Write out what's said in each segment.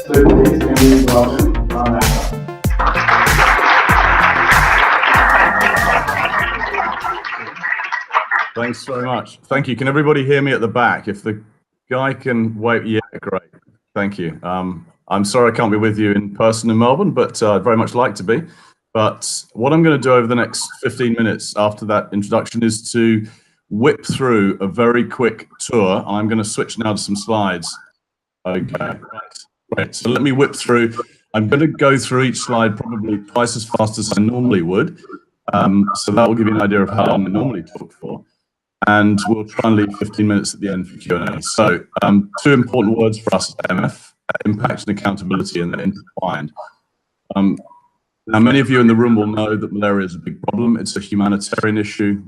So please can we welcome Amanda. Thanks very much. Thank you. Can everybody hear me at the back? If the guy can wait, yeah, great. Thank you. I'm sorry I can't be with you in person in Melbourne, but I'd very much like to be. But what I'm going to do over the next 15 minutes after that introduction is to whip through a very quick tour. I'm going to switch now to some slides. Okay, right. So let me whip through. I'm going to go through each slide probably twice as fast as I normally would. So that will give you an idea of how long I normally talk for. And we'll try and leave 15 minutes at the end for Q&A. So two important words for us at AMF, impact and accountability, and they're intertwined. Now, many of you in the room will know that malaria is a big problem. It's a humanitarian issue.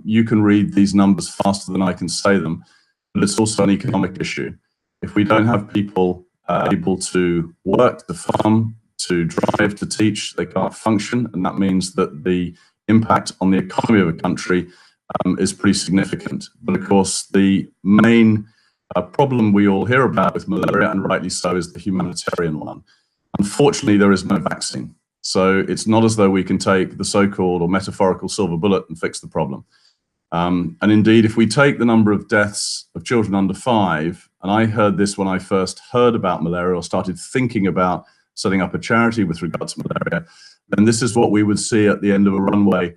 You can read these numbers faster than I can say them, but it's also an economic issue. If we don't have people able to work, to farm, to drive, to teach, they can't function, and that means that the impact on the economy of a country is pretty significant. But of course, the main problem we all hear about with malaria, and rightly so, is the humanitarian one. Unfortunately, there is no vaccine. So it's not as though we can take the so-called or metaphorical silver bullet and fix the problem. And indeed, if we take the number of deaths of children under 5, and I heard this when I first heard about malaria or started thinking about setting up a charity with regard to malaria, then this is what we would see at the end of a runway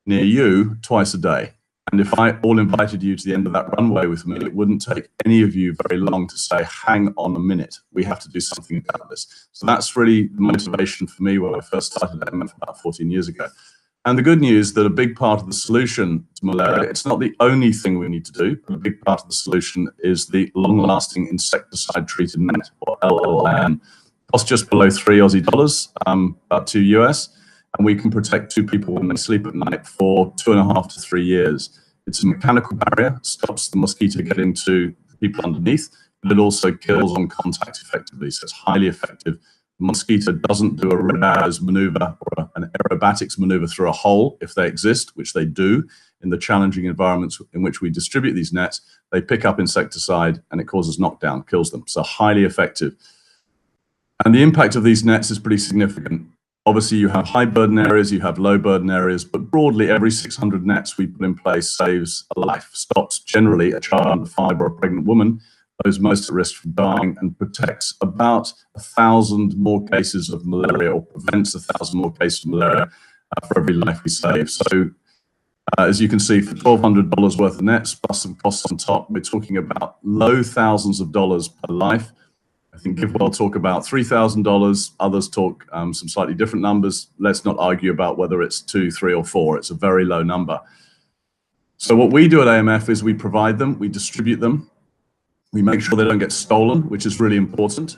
near you twice a day. And if I all invited you to the end of that runway with me, it wouldn't take any of you very long to say, hang on a minute, we have to do something about this. So that's really the motivation for me when I first started AMF about 14 years ago. And the good news that a big part of the solution to malaria, it's not the only thing we need to do, but a big part of the solution is the long-lasting insecticide-treated net, or LLN. Costs just below $3 Aussie, about $2 US. And we can protect 2 people when they sleep at night for 2.5 to 3 years. It's a mechanical barrier, stops the mosquito getting to the people underneath, but it also kills on contact effectively, so it's highly effective. The mosquito doesn't do a red arrows maneuver or an aerobatics maneuver through a hole, if they exist, which they do in the challenging environments in which we distribute these nets. They pick up insecticide and it causes knockdown, kills them, so highly effective. And the impact of these nets is pretty significant. Obviously, you have high burden areas, you have low burden areas, but broadly, every 600 nets we put in place saves a life, stops generally a child under 5 or a pregnant woman, those most at risk from dying, and protects about 1,000 more cases of malaria, or prevents 1,000 more cases of malaria for every life we save. So, as you can see, for $1,200 worth of nets, plus some costs on top, we're talking about low thousands of dollars per life. I think GiveWell talk about $3,000, others talk some slightly different numbers. Let's not argue about whether it's 2, 3, or 4. It's a very low number. So what we do at AMF is we provide them, we distribute them, we make sure they don't get stolen, which is really important.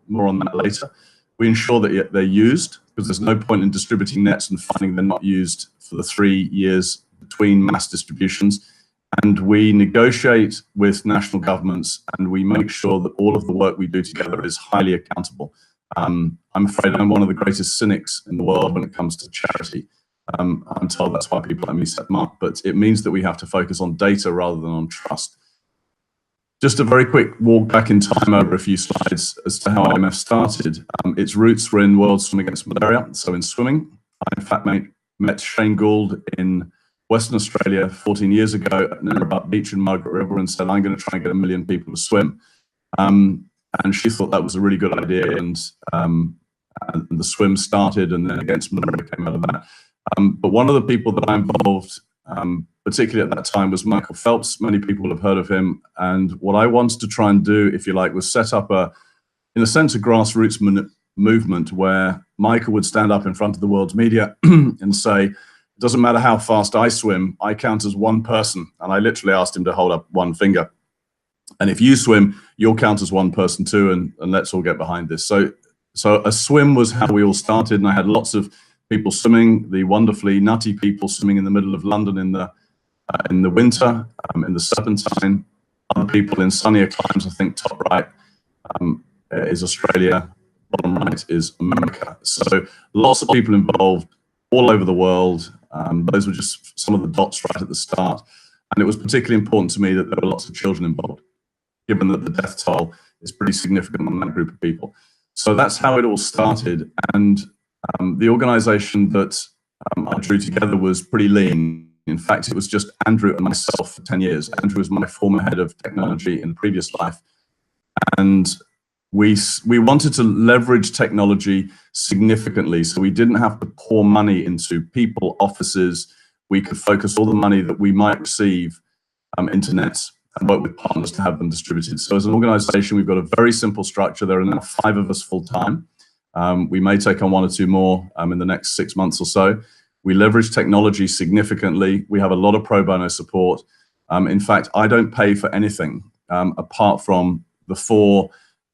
More on that later. We ensure that they're used, because there's no point in distributing nets and finding they're not used for the 3 years between mass distributions. And we negotiate with national governments, and we make sure that all of the work we do together is highly accountable. I'm afraid I'm one of the greatest cynics in the world when it comes to charity. I'm told that's why people like me set them up, but it means that we have to focus on data rather than on trust. Just a very quick walk back in time over a few slides as to how AMF started. Its roots were in World Swim Against Malaria, so in swimming. I in fact met Shane Gould in Western Australia 14 years ago at Narrabut Beach in Margaret River and said, I'm going to try and get 1 million people to swim. And she thought that was a really good idea, and the swim started, and then Against Malaria came out of that. But one of the people that I involved, particularly at that time, was Michael Phelps. Many people have heard of him. And what I wanted to try and do, if you like, was set up in a sense, a grassroots movement where Michael would stand up in front of the world's media and say, it doesn't matter how fast I swim, I count as one person. And I literally asked him to hold up one finger. And if you swim, you'll count as one person too, and let's all get behind this. So a swim was how we all started, and I had lots of people swimming, the wonderfully nutty people swimming in the middle of London in the winter, in the Serpentine. Other people in sunnier climes, I think top right is Australia, bottom right is America. So lots of people involved all over the world. Those were just some of the dots right at the start. And it was particularly important to me that there were lots of children involved. given that the death toll is pretty significant on that group of people. So that's how it all started. And the organization that I drew together was pretty lean. In fact, it was just Andrew and myself for 10 years. Andrew was my former head of technology in previous life. And we wanted to leverage technology significantly, so we didn't have to pour money into people, offices. We could focus all the money that we might receive into nets and work with partners to have them distributed. So as an organization, we've got a very simple structure. There are now 5 of us full time. We may take on 1 or 2 more in the next 6 months or so. We leverage technology significantly. We have a lot of pro bono support. In fact, I don't pay for anything apart from the 4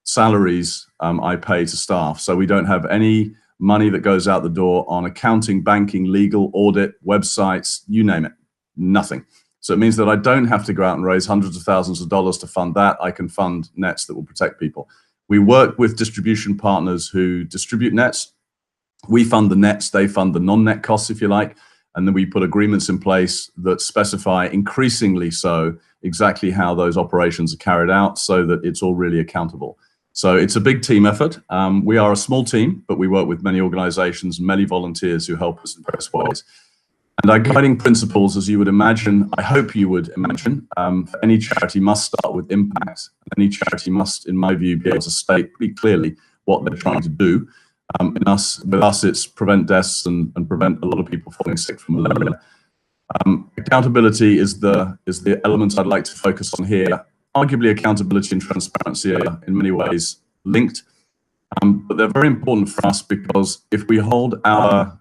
salaries I pay to staff. So we don't have any money that goes out the door on accounting, banking, legal, audit, websites, you name it, nothing. So it means that I don't have to go out and raise hundreds of thousands of dollars to fund that. I can fund nets that will protect people. We work with distribution partners who distribute nets. We fund the nets, they fund the non-net costs, if you like, and then we put agreements in place that specify, increasingly so, exactly how those operations are carried out so that it's all really accountable. So it's a big team effort. We are a small team, but we work with many organizations and many volunteers who help us in various ways. And our guiding principles, as you would imagine, I hope you would imagine, for any charity must start with impact. Any charity must, in my view, be able to state pretty clearly what they're trying to do. With us, it's prevent deaths and prevent a lot of people falling sick from malaria. Accountability is the element I'd like to focus on here. Arguably, accountability and transparency are in many ways linked, but they're very important for us because if we hold our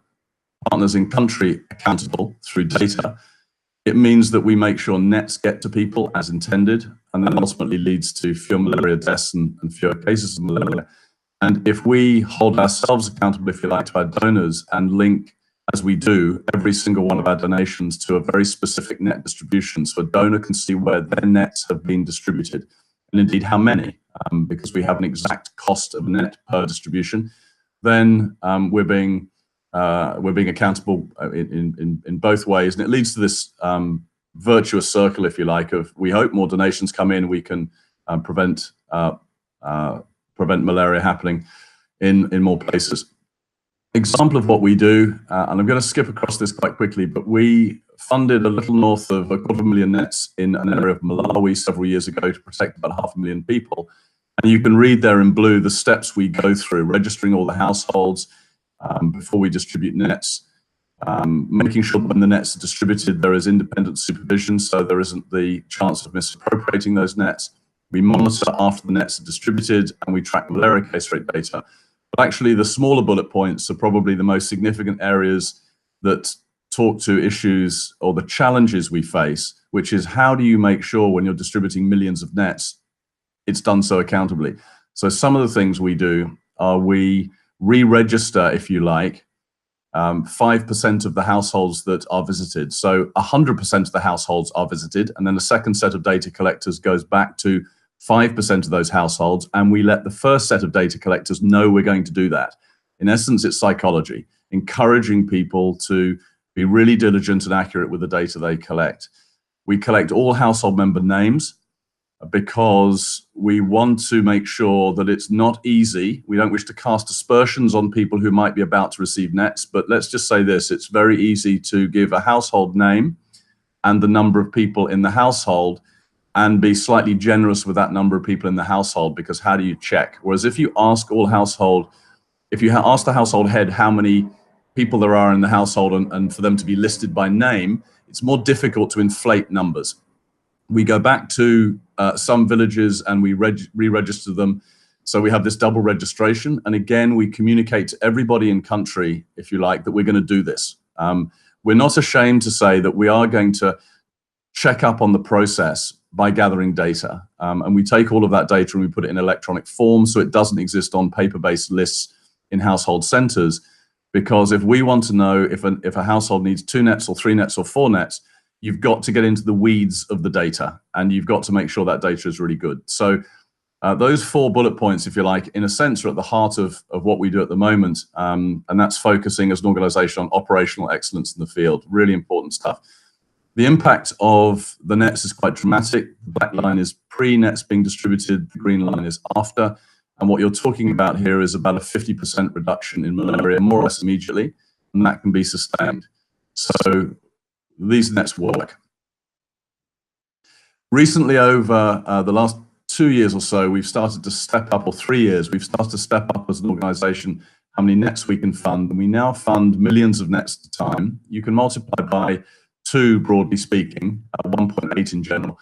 partners in country accountable through data, it means that we make sure nets get to people as intended, and then ultimately leads to fewer malaria deaths and fewer cases of malaria. And if we hold ourselves accountable, if you like, to our donors and link, as we do, every single one of our donations to a very specific net distribution, so a donor can see where their nets have been distributed, and indeed how many, because we have an exact cost of net per distribution, then we're being accountable in both ways. And it leads to this virtuous circle, if you like, of we hope more donations come in, we can prevent malaria happening in more places. Example of what we do, and I'm going to skip across this quite quickly, but we funded a little north of 250,000 nets in an area of Malawi several years ago to protect about 500,000 people. And you can read there in blue the steps we go through, registering all the households before we distribute nets, making sure that when the nets are distributed, there is independent supervision so there isn't the chance of misappropriating those nets. We monitor after the nets are distributed and we track malaria case rate data. But actually, the smaller bullet points are probably the most significant areas that talk to issues or the challenges we face, which is how do you make sure when you're distributing millions of nets, it's done so accountably. So some of the things we do are we re-register, if you like, 5% of the households that are visited. So 100% of the households are visited, and then the second set of data collectors goes back to 5% of those households, and we let the first set of data collectors know we're going to do that. In essence, it's psychology, encouraging people to be really diligent and accurate with the data they collect. We collect all household member names because we want to make sure that it's not easy. We don't wish to cast aspersions on people who might be about to receive nets, but let's just say this, it's very easy to give a household name and the number of people in the household and be slightly generous with that number of people in the household, because how do you check? Whereas if you ask if you ask the household head how many people there are in the household and for them to be listed by name, it's more difficult to inflate numbers. We go back to some villages and we re-register them. So we have this double registration. And again, we communicate to everybody in country, if you like, that we're going to do this. We're not ashamed to say that we are going to check up on the process by gathering data. And we take all of that data and we put it in electronic form so it doesn't exist on paper-based lists in household centers. Because if we want to know if a household needs 2 nets or 3 nets or 4 nets, you've got to get into the weeds of the data and you've got to make sure that data is really good. So those 4 bullet points, if you like, in a sense are at the heart of what we do at the moment. And that's focusing as an organization on operational excellence in the field, really important stuff. The impact of the nets is quite dramatic. The black line is pre-nets being distributed, the green line is after. And what you're talking about here is about a 50% reduction in malaria, more or less immediately, and that can be sustained. So these nets work. Recently, over the last 2 years or so, we've started to step up, or 3 years, we've started to step up as an organisation how many nets we can fund, and we now fund millions of nets at a time. You can multiply by 2, broadly speaking, 1.8 in general,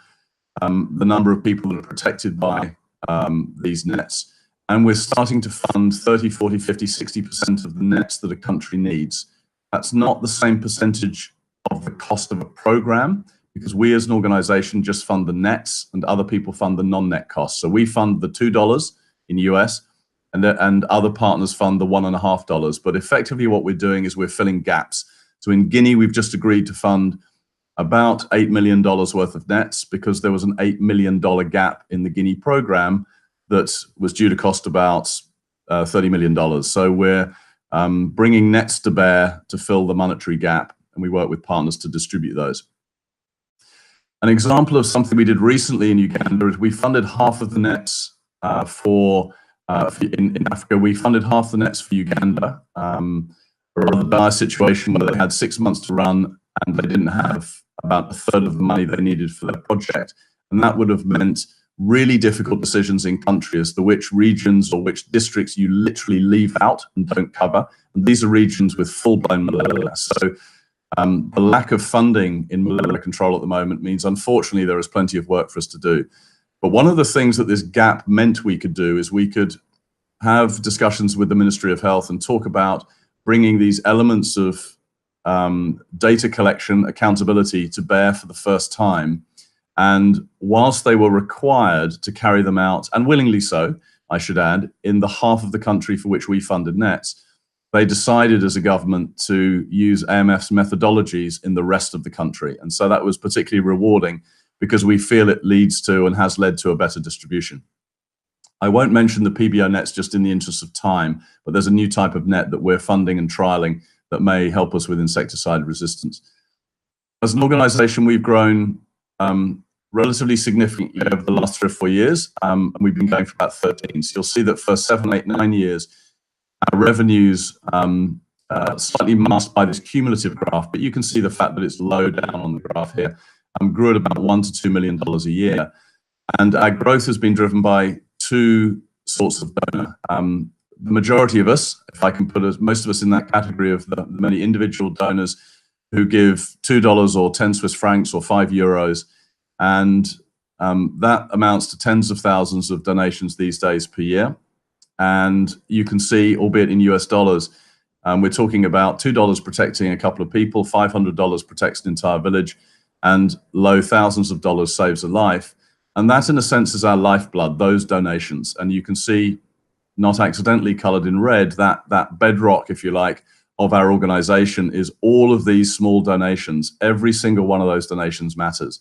the number of people that are protected by these nets. And we're starting to fund 30, 40, 50, 60% of the nets that a country needs. That's not the same percentage of the cost of a program, because we as an organization just fund the nets and other people fund the non-net costs. So we fund the $2 in US and other partners fund the $1.50. But effectively what we're doing is we're filling gaps. So in Guinea, we've just agreed to fund about $8 million worth of nets because there was an $8 million gap in the Guinea program that was due to cost about $30 million. So we're bringing nets to bear to fill the monetary gap, and we work with partners to distribute those. An example of something we did recently in Uganda is we funded half of the nets in Africa. We funded half the nets for Uganda, a rather dire situation where they had 6 months to run and they didn't have about a third of the money they needed for their project. And that would have meant really difficult decisions in country as to which regions or which districts you literally leave out and don't cover. And these are regions with full-blown malaria. So the lack of funding in malaria control at the moment means, unfortunately, there is plenty of work for us to do. But one of the things that this gap meant we could do is we could have discussions with the Ministry of Health and talk about bringing these elements of data collection, accountability to bear for the first time. And whilst they were required to carry them out, and willingly so, I should add, in the half of the country for which we funded nets, they decided as a government to use AMF's methodologies in the rest of the country. And so that was particularly rewarding because we feel it leads to and has led to a better distribution. I won't mention the PBO nets just in the interest of time, but there's a new type of net that we're funding and trialing that may help us with insecticide resistance. As an organization, we've grown relatively significantly over the last 3 or 4 years, and we've been going for about 13. So you'll see that for 7, 8, 9 years, our revenues slightly masked by this cumulative graph, but you can see the fact that it's low down on the graph here, grew at about $1 to $2 million a year. And our growth has been driven by 2 sorts of donor. The majority of us, if I can put most of us in that category of the many individual donors who give $2 or 10 Swiss francs or 5 euros, and that amounts to tens of thousands of donations these days per year. And you can see, albeit in US dollars, we're talking about $2 protecting a couple of people, $500 protects an entire village, and low thousands of dollars saves a life. And that, in a sense, is our lifeblood, those donations. And you can see, not accidentally colored in red, that bedrock, if you like, of our organization is all of these small donations. Every single one of those donations matters.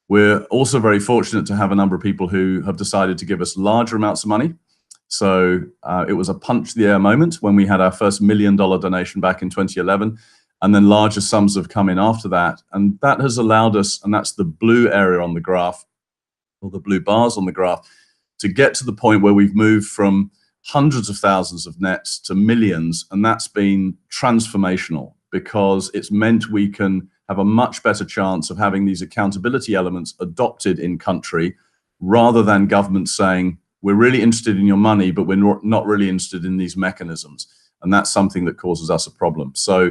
We're also very fortunate to have a number of people who have decided to give us larger amounts of money. So it was a punch the air moment when we had our first $1 million donation back in 2011, and then larger sums have come in after that. And that has allowed us, and that's the blue area on the graph, or the blue bars on the graph, to get to the point where we've moved from hundreds of thousands of nets to millions. And that's been transformational because it's meant we can have a much better chance of having these accountability elements adopted in country, rather than governments saying, we're really interested in your money, but we're not really interested in these mechanisms. And that's something that causes us a problem. So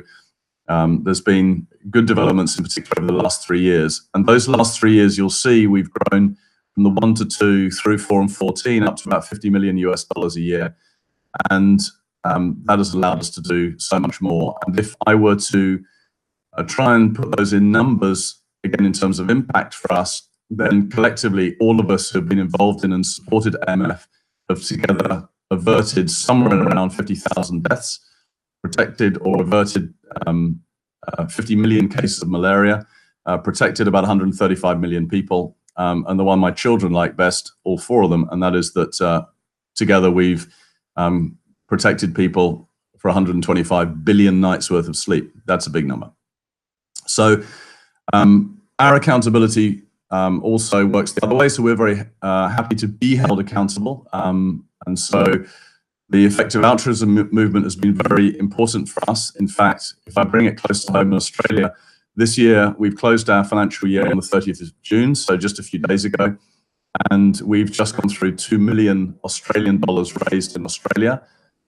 there's been good developments in particular over the last 3 years. And those last 3 years, you'll see we've grown from the 1 to 2 through 4 and 14 up to about $50 million US a year. And that has allowed us to do so much more. And if I were to try and put those in numbers, again, in terms of impact for us, then collectively, all of us who have been involved in and supported AMF have together averted somewhere around 50,000 deaths, protected or averted 50 million cases of malaria, protected about 135 million people, and the one my children like best, all 4 of them, and that is that together we've protected people for 125 billion nights worth of sleep. That's a big number. So Our accountability also works the other way, so we're very happy to be held accountable. And so the effective altruism movement has been very important for us. In fact, if I bring it close to home in Australia, this year we've closed our financial year on the 30th of June, so just a few days ago, and we've just gone through 2 million Australian dollars raised in Australia.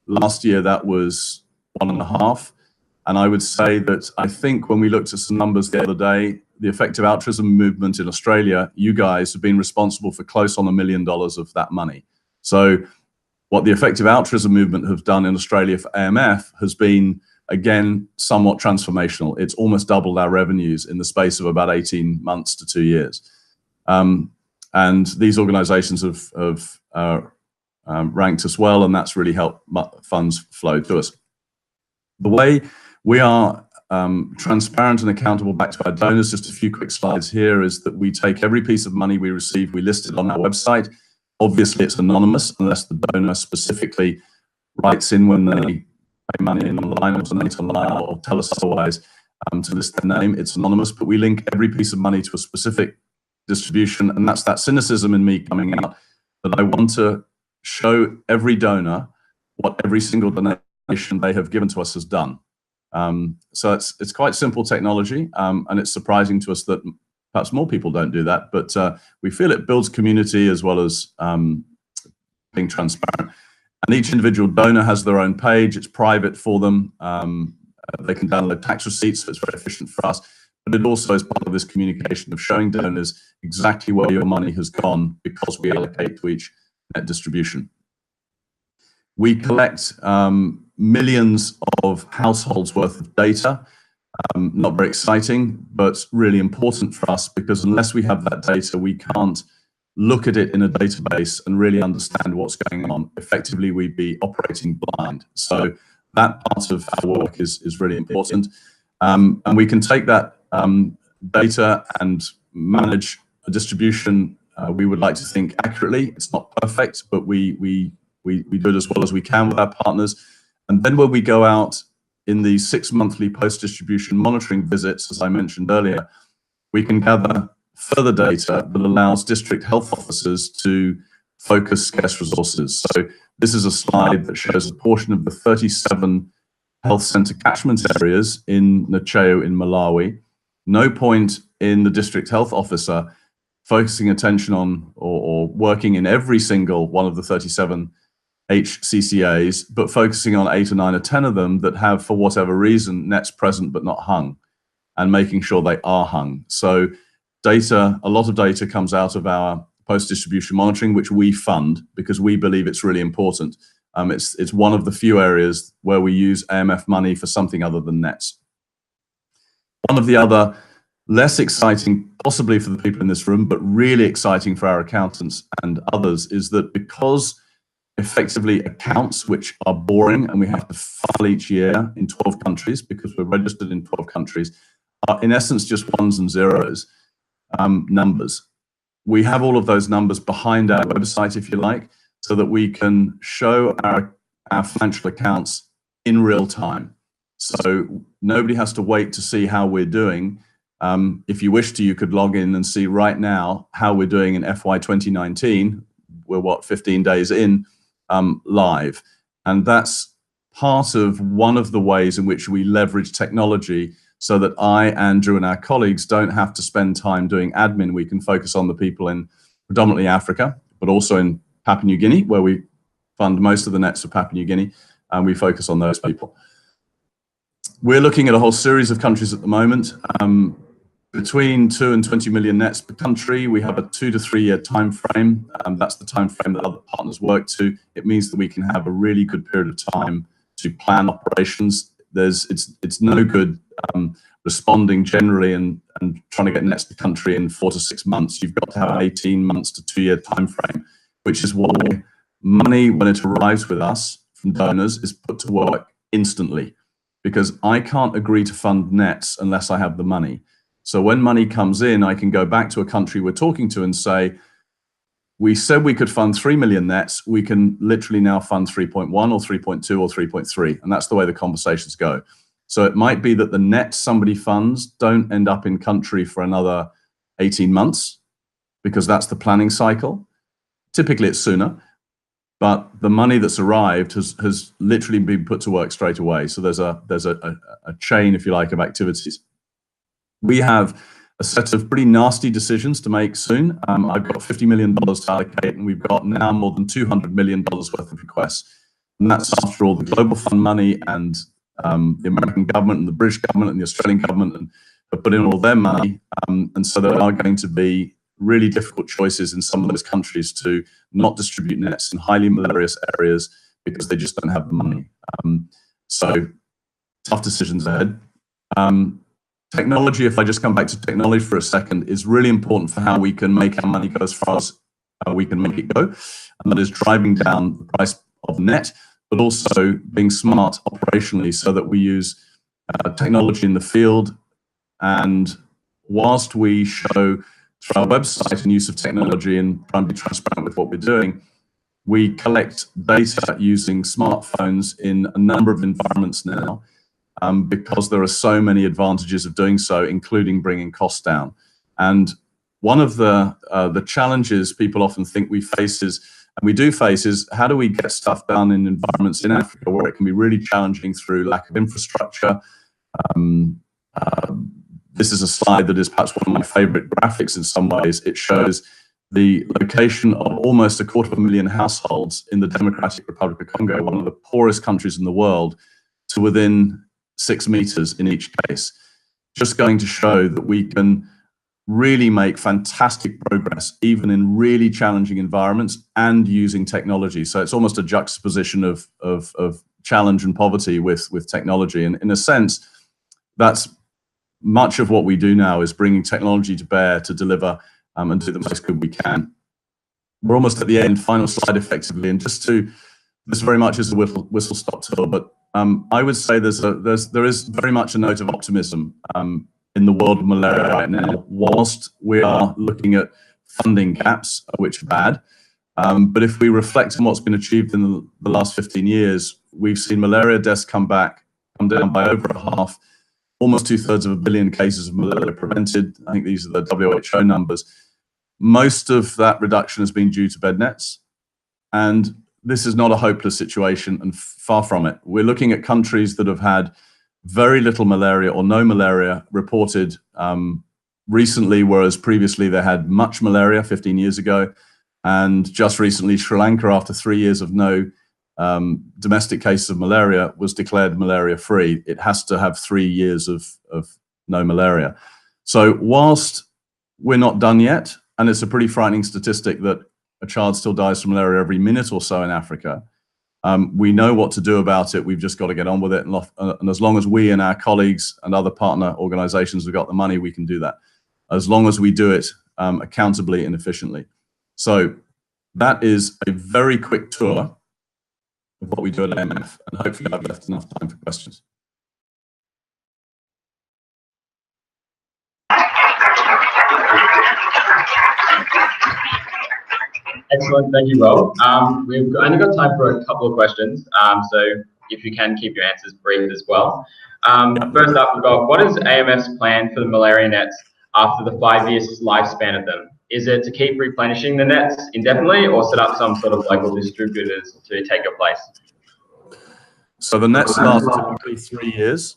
Last year that was 1.5. And I would say that I think when we looked at some numbers the other day, the effective altruism movement in Australia, you guys have been responsible for close on $1 million of that money. So what the effective altruism movement have done in Australia for AMF has been, again, somewhat transformational. It's almost doubled our revenues in the space of about 18 months to 2 years. And these organizations have ranked us well, and that's really helped funds flow to us. The way we are transparent and accountable back to our donors, just a few quick slides here, is that we take every piece of money we receive, we list it on our website. Obviously, it's anonymous unless the donor specifically writes in when they pay money in online or donate online or tell us otherwise to list their name. It's anonymous, but we link every piece of money to a specific distribution, and that's that cynicism in me coming out, that I want to show every donor what every single donation they have given to us has done. So it's quite simple technology, and it's surprising to us that perhaps more people don't do that, but we feel it builds community as well as being transparent. And each individual donor has their own page. It's private for them. They can download tax receipts, so it's very efficient for us. But it also is part of this communication of showing donors exactly where your money has gone because we allocate to each net distribution. We collect millions of households worth of data. Not very exciting, but really important for us, because unless we have that data, we can't look at it in a database and really understand what's going on. Effectively, we'd be operating blind. So that part of our work is really important. And we can take that data and manage a distribution, we would like to think accurately. It's not perfect, but we do it as well as we can with our partners. And then when we go out in the 6 monthly post-distribution monitoring visits, as I mentioned earlier, we can gather further data that allows district health officers to focus scarce resources. So this is a slide that shows a portion of the 37 health centre catchment areas in Ntcheu in Malawi. No point in the district health officer focusing attention on or working in every single one of the 37 HCCAs, but focusing on 8 or 9 or 10 of them that have, for whatever reason, nets present but not hung, and making sure they are hung. So data, a lot of data comes out of our post-distribution monitoring, which we fund because we believe it's really important. It's one of the few areas where we use AMF money for something other than nets. One of the other less exciting, possibly for the people in this room, but really exciting for our accountants and others, is that because effectively accounts, which are boring and we have to file each year in 12 countries because we're registered in 12 countries, are in essence just ones and zeros, numbers. We have all of those numbers behind our website, if you like, so that we can show our financial accounts in real time. So nobody has to wait to see how we're doing. If you wish to, you could log in and see right now how we're doing in FY 2019. We're 15 days in, live. And that's part of one of the ways in which we leverage technology so that I, Andrew, and our colleagues don't have to spend time doing admin. We can focus on the people in predominantly Africa, but also in Papua New Guinea, where we fund most of the nets of Papua New Guinea, and we focus on those people. We're looking at a whole series of countries at the moment. Between 2 and 20 million nets per country, we have a 2 to 3 year time frame. That's the time frame that other partners work to. It means that we can have a really good period of time to plan operations. It's no good responding generally and trying to get nets per country in 4 to 6 months. You've got to have an 18 months to 2 year time frame, which is why money, when it arrives with us from donors, is put to work instantly, because I can't agree to fund nets unless I have the money. So when money comes in, I can go back to a country we're talking to and say, we said we could fund 3 million nets. We can literally now fund 3.1 or 3.2 or 3.3. And that's the way the conversations go. So it might be that the nets somebody funds don't end up in country for another 18 months, because that's the planning cycle. Typically it's sooner, but the money that's arrived has literally been put to work straight away. So there's a chain, if you like, of activities. We have a set of pretty nasty decisions to make soon. I've got $50 million to allocate, and we've got now more than $200 million worth of requests. And that's after all the Global Fund money and the American government and the British government and the Australian government have put in all their money. And so there are going to be really difficult choices in some of those countries to not distribute nets in highly malarious areas because they just don't have the money. So tough decisions ahead. Technology, if I just come back to technology for a second, is really important for how we can make our money go as far as we can make it go. And that is driving down the price of net, but also being smart operationally so that we use technology in the field. And whilst we show through our website and use of technology and try and be transparent with what we're doing, we collect data using smartphones in a number of environments now, because there are so many advantages of doing so, including bringing costs down. And one of the challenges people often think we face is, and we do face, is how do we get stuff done in environments in Africa where it can be really challenging through lack of infrastructure. This is a slide that is perhaps one of my favorite graphics in some ways. It shows the location of almost 250,000 households in the Democratic Republic of Congo, one of the poorest countries in the world, to within 6 meters in each case. Just going to show that we can really make fantastic progress, even in really challenging environments and using technology. So it's almost a juxtaposition of challenge and poverty with technology. And in a sense, that's much of what we do now, is bringing technology to bear to deliver and do the most good we can. We're almost at the end, final slide effectively, and just to, this very much is a whistle-stop tour, but I would say there is very much a note of optimism in the world of malaria right now, whilst we are looking at funding gaps, which are bad. But if we reflect on what's been achieved in the last 15 years, we've seen malaria deaths come down by over half, almost 2/3 of a billion cases of malaria prevented. I think these are the WHO numbers. Most of that reduction has been due to bed nets. And this is not a hopeless situation, and far from it. We're looking at countries that have had very little malaria or no malaria reported recently, whereas previously they had much malaria 15 years ago. And just recently, Sri Lanka, after 3 years of no domestic cases of malaria, was declared malaria-free. It has to have 3 years of no malaria. So whilst we're not done yet, and it's a pretty frightening statistic that a child still dies from malaria every minute or so in Africa, we know what to do about it. We've just got to get on with it. And as long as we and our colleagues and other partner organizations have got the money, we can do that, as long as we do it accountably and efficiently. So that is a very quick tour of what we do at AMF, and hopefully I've left enough time for questions. Excellent, thank you, Rob. We've only got time for a couple of questions, so if you can keep your answers brief as well. First up, we've got, what is AMF's plan for the malaria nets after the 5 years lifespan of them? Is it to keep replenishing the nets indefinitely, or set up some sort of local distributors to take your place? So the nets last typically 3 years,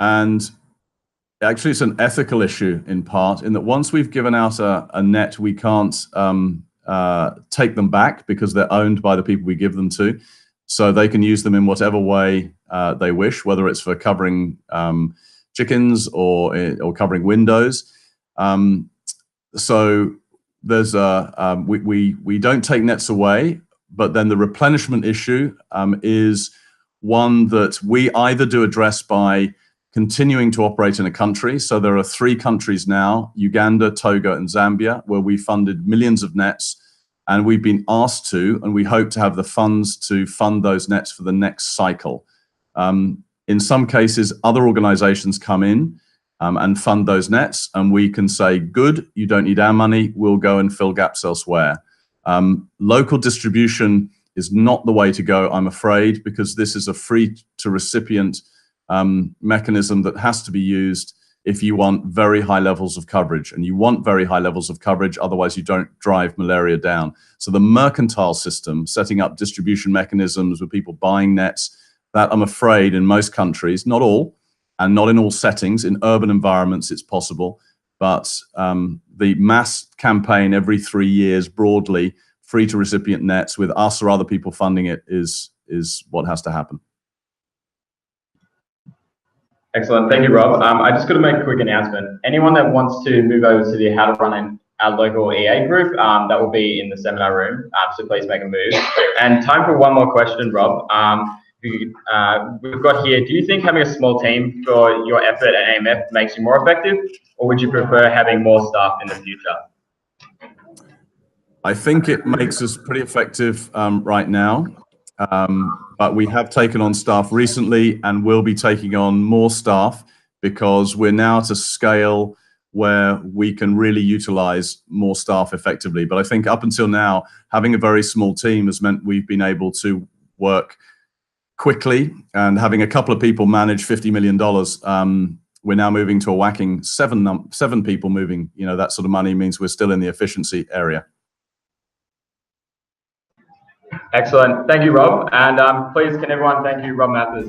and actually it's an ethical issue in part, in that once we've given out a net, we can't take them back because they're owned by the people we give them to. So they can use them in whatever way they wish, whether it's for covering chickens or covering windows. So there's we don't take nets away, but then the replenishment issue is one that we either do address by continuing to operate in a country. So there are 3 countries now, Uganda, Togo, and Zambia, where we funded millions of nets, and we've been asked to, and we hope to have the funds to fund those nets for the next cycle. In some cases, other organizations come in and fund those nets, and we can say, good, you don't need our money, we'll go and fill gaps elsewhere. Local distribution is not the way to go, I'm afraid, because this is a free to recipient mechanism that has to be used if you want very high levels of coverage. And you want very high levels of coverage, otherwise you don't drive malaria down. So the mercantile system, setting up distribution mechanisms with people buying nets, that I'm afraid in most countries, not all, and not in all settings, in urban environments it's possible, but the mass campaign every 3 years broadly, free to recipient nets with us or other people funding it is what has to happen. Excellent, thank you, Rob. I just got to make a quick announcement. Anyone that wants to move over to the How to Run our local EA group, that will be in the seminar room, so please make a move. And time for one more question, Rob. We've got here, do you think having a small team for your effort at AMF makes you more effective, or would you prefer having more staff in the future? I think it makes us pretty effective right now, but we have taken on staff recently and will be taking on more staff because we're now at a scale where we can really utilize more staff effectively. But I think up until now, having a very small team has meant we've been able to work quickly, and having a couple of people manage $50 million, we're now moving to a whacking seven people moving, that sort of money means we're still in the efficiency area. Excellent. Thank you, Rob. And please, can everyone thank you, Rob Mathers.